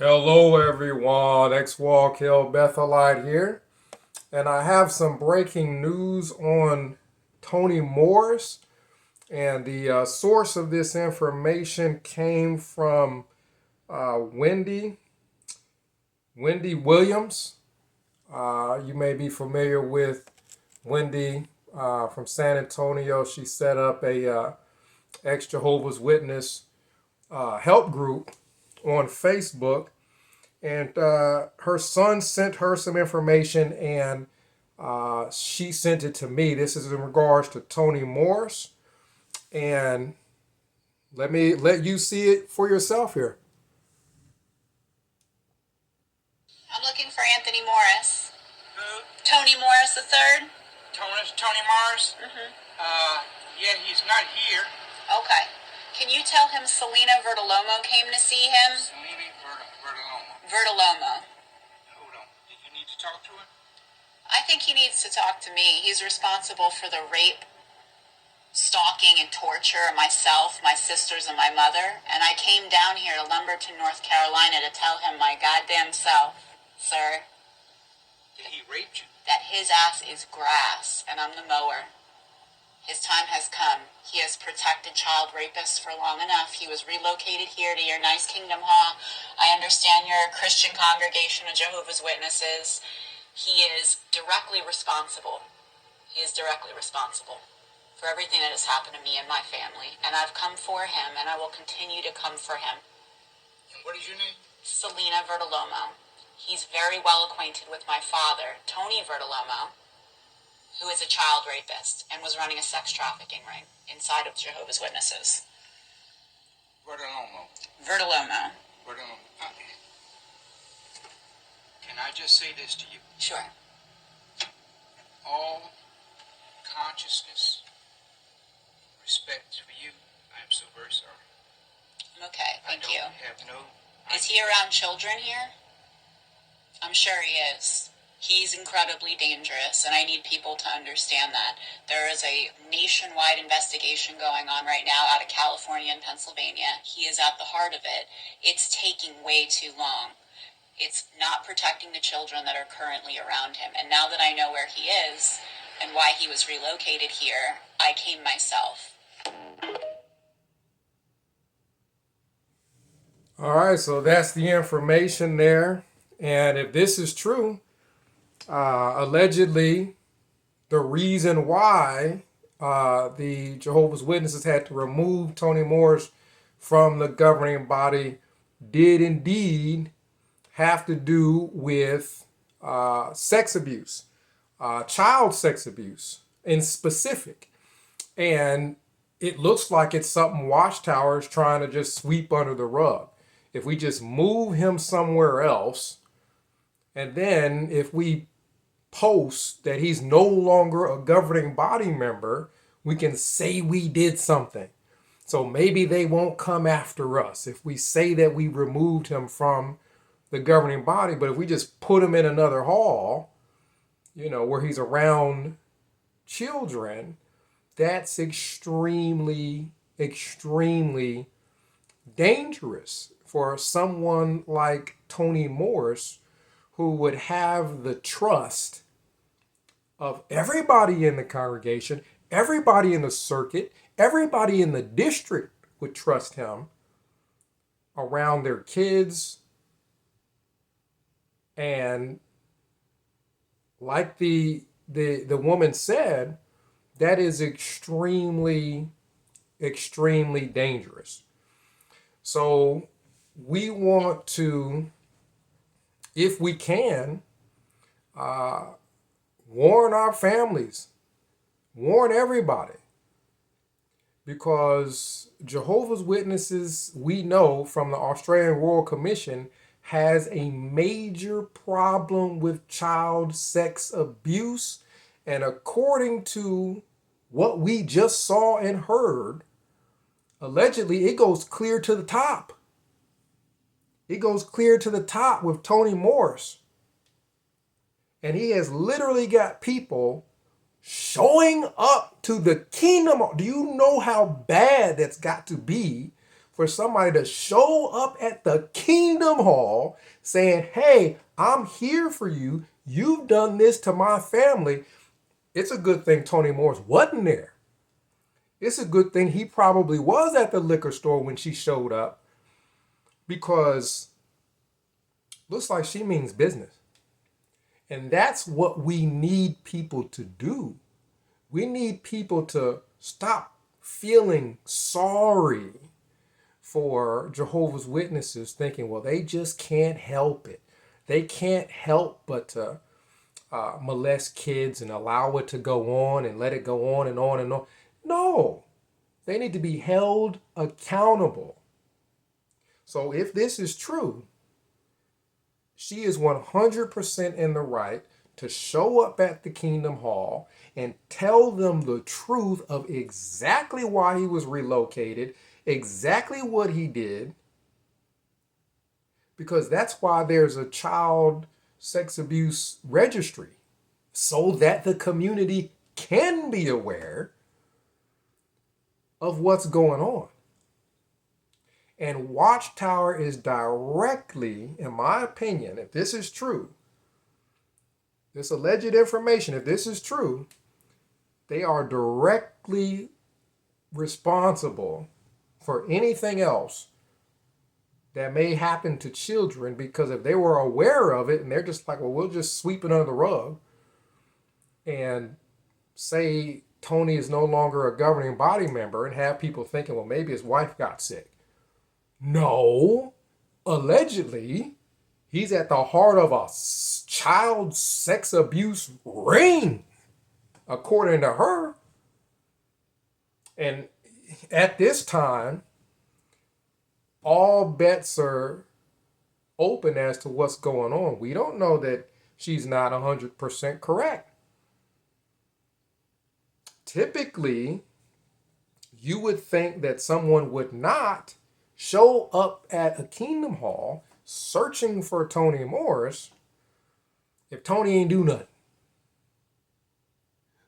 Hello, everyone. X-Walk Hill Bethelite here, and I have some breaking news on Tony Morris. And the source of this information came from Wendy Williams. You may be familiar with Wendy from San Antonio. She set up a ex Jehovah's Witness help group on Facebook, and her son sent her some information, and she sent it to me. This is in regards to Tony Morris, and let me let you see it for yourself here. I'm looking for Anthony Morris. Who? Tony Morris III? Tony Morris? Yeah, he's not here. Okay. Can you tell him Selena Vertolomo came to see him? Selena Vertolomo. Vertolomo. Hold on. Did you need to talk to him? I think he needs to talk to me. He's responsible for the rape, stalking, and torture of myself, my sisters, and my mother. And I came down here to Lumberton, North Carolina to tell him my goddamn self, sir, That he raped you? that his ass is grass and I'm the mower. His time has come. He has protected child rapists for long enough. He was relocated here to your nice Kingdom Hall. I understand you're a Christian congregation of Jehovah's Witnesses. He is directly responsible. He is directly responsible for everything that has happened to me and my family. And I've come for him, and I will continue to come for him. And what is your name? Selena Vertolomo. He's very well acquainted with my father, Tony Vertolomo, who is a child rapist and was running a sex trafficking ring inside of Jehovah's Witnesses. Vertolomo. Vertolomo. Vertolomo. Can I just say this to you? Sure. All consciousness, respect for you, I am so very sorry. I'm okay, thank you. I don't have no... Is he around children here? I'm sure he is. He's incredibly dangerous, and I need people to understand that. There is a nationwide investigation going on right now out of California and Pennsylvania. He is at the heart of it. It's taking way too long. It's not protecting the children that are currently around him. And now that I know where he is and why he was relocated here, I came myself. All right, so that's the information there. And if this is true, allegedly, the reason why the Jehovah's Witnesses had to remove Tony Morris from the governing body did indeed have to do with sex abuse, child sex abuse in specific. And it looks like it's something Watchtower is trying to just sweep under the rug. If we just move him somewhere else, and then if we post that he's no longer a governing body member, we can say we did something. So maybe they won't come after us if we say that we removed him from the governing body. But if we just put him in another hall, where he's around children, that's extremely, extremely dangerous for someone like Tony Morris, who would have the trust of everybody in the congregation, everybody in the circuit, everybody in the district would trust him around their kids. And like the woman said, that is extremely, extremely dangerous. So we want to, if we can, warn our families, warn everybody, because Jehovah's Witnesses, we know from the Australian Royal Commission, has a major problem with child sex abuse. And according to what we just saw and heard, allegedly it goes clear to the top. It goes clear to the top with Tony Morris. And he has literally got people showing up to the kingdom. Do you know how bad that's got to be for somebody to show up at the Kingdom Hall saying, hey, I'm here for you. You've done this to my family. It's a good thing Toni Morris wasn't there. It's a good thing he probably was at the liquor store when she showed up, because looks like she means business. And that's what we need people to do. We need people to stop feeling sorry for Jehovah's Witnesses, thinking, well, they just can't help it. They can't help but to molest kids and allow it to go on and let it go on and on and on. No, they need to be held accountable. So if this is true, she is 100% in the right to show up at the Kingdom Hall and tell them the truth of exactly why he was relocated, exactly what he did, because that's why there's a child sex abuse registry, so that the community can be aware of what's going on. And Watchtower is directly, in my opinion, if this is true, this alleged information, if this is true, they are directly responsible for anything else that may happen to children, because if they were aware of it and they're just like, well, we'll just sweep it under the rug and say Toni is no longer a governing body member and have people thinking, well, maybe his wife got sick. No, allegedly, he's at the heart of a child sex abuse ring, according to her. And at this time, all bets are open as to what's going on. We don't know that she's not 100% correct. Typically, you would think that someone would not show up at a Kingdom Hall searching for Toni Morris if Toni ain't do nothing.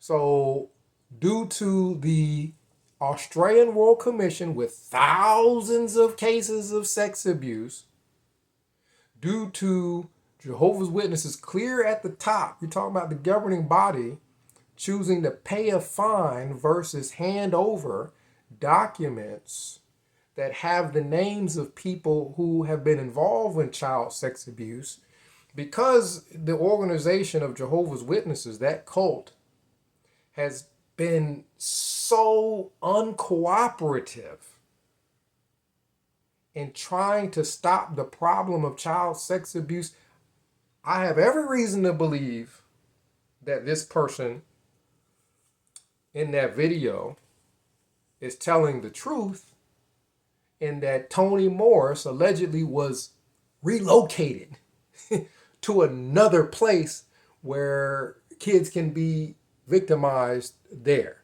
So, due to the Australian Royal Commission with thousands of cases of sex abuse, due to Jehovah's Witnesses clear at the top, you're talking about the governing body choosing to pay a fine versus hand over documents that have the names of people who have been involved in child sex abuse, because the organization of Jehovah's Witnesses, that cult, has been so uncooperative in trying to stop the problem of child sex abuse. I have every reason to believe that this person in that video is telling the truth, and that Toni Morris allegedly was relocated to another place where kids can be victimized there.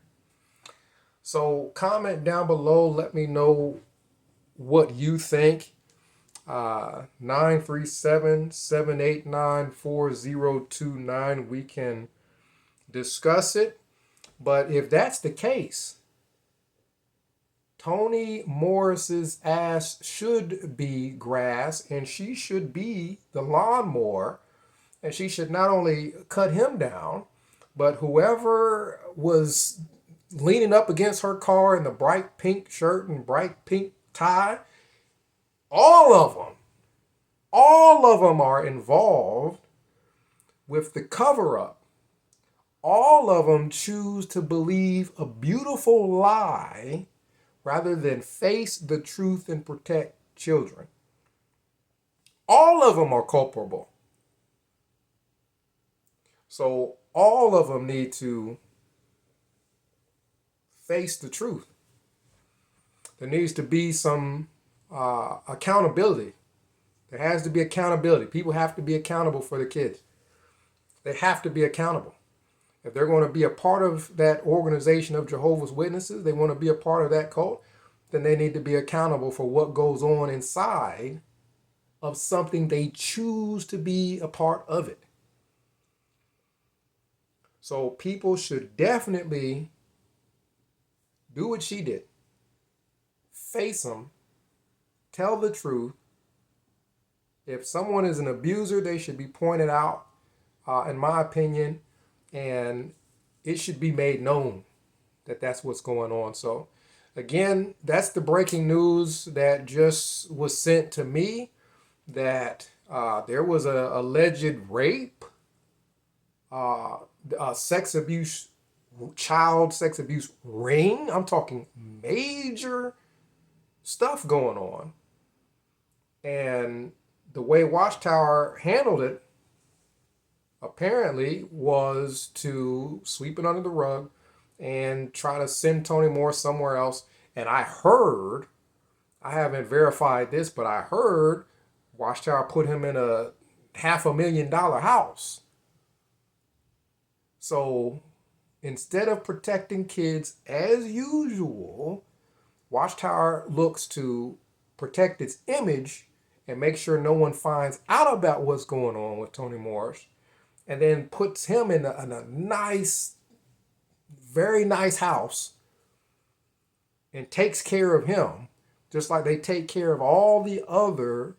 So comment down below, let me know what you think. 937-789-4029. We can discuss it. But if that's the case, Toni Morris's ass should be grass, and she should be the lawnmower, and she should not only cut him down, but whoever was leaning up against her car in the bright pink shirt and bright pink tie, all of them are involved with the cover-up. All of them choose to believe a beautiful lie rather than face the truth and protect children. All of them are culpable. So all of them need to face the truth. There needs to be some accountability. There has to be accountability. People have to be accountable for the kids. They have to be accountable. If they're going to be a part of that organization of Jehovah's Witnesses, they want to be a part of that cult, then they need to be accountable for what goes on inside of something they choose to be a part of it. So people should definitely do what she did. Face them tell the truth. If someone is an abuser, they should be pointed out, in my opinion, and it should be made known that that's what's going on. So, again, that's the breaking news that just was sent to me, that there was a alleged rape, sex abuse, child sex abuse ring. I'm talking major stuff going on. And the way Watchtower handled it apparently was to sweep it under the rug and try to send Tony Moore somewhere else. And I heard, I haven't verified this, but I heard Watchtower put him in a $500,000 house. So instead of protecting kids as usual, Watchtower looks to protect its image and make sure no one finds out about what's going on with Tony Morris, and then puts him in a nice, very nice house and takes care of him just like they take care of all the other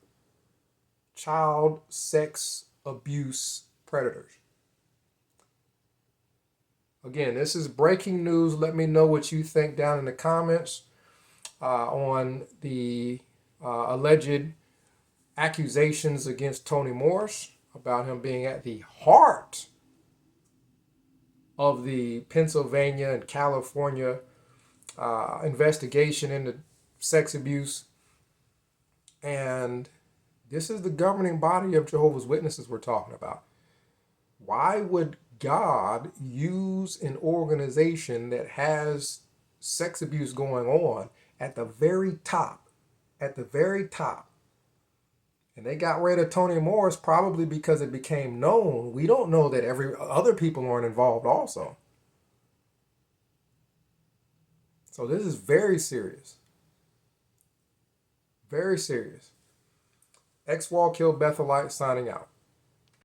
child sex abuse predators. Again, this is breaking news. Let me know what you think down in the comments on the alleged accusations against Tony Morris about him being at the heart of the Pennsylvania and California investigation into sex abuse. And this is the governing body of Jehovah's Witnesses we're talking about. Why would God use an organization that has sex abuse going on at the very top? At the very top. And they got rid of Tony Morris probably because it became known. We don't know that every other people aren't involved also. So this is very serious. Very serious. X-Wall Killed Bethelite signing out.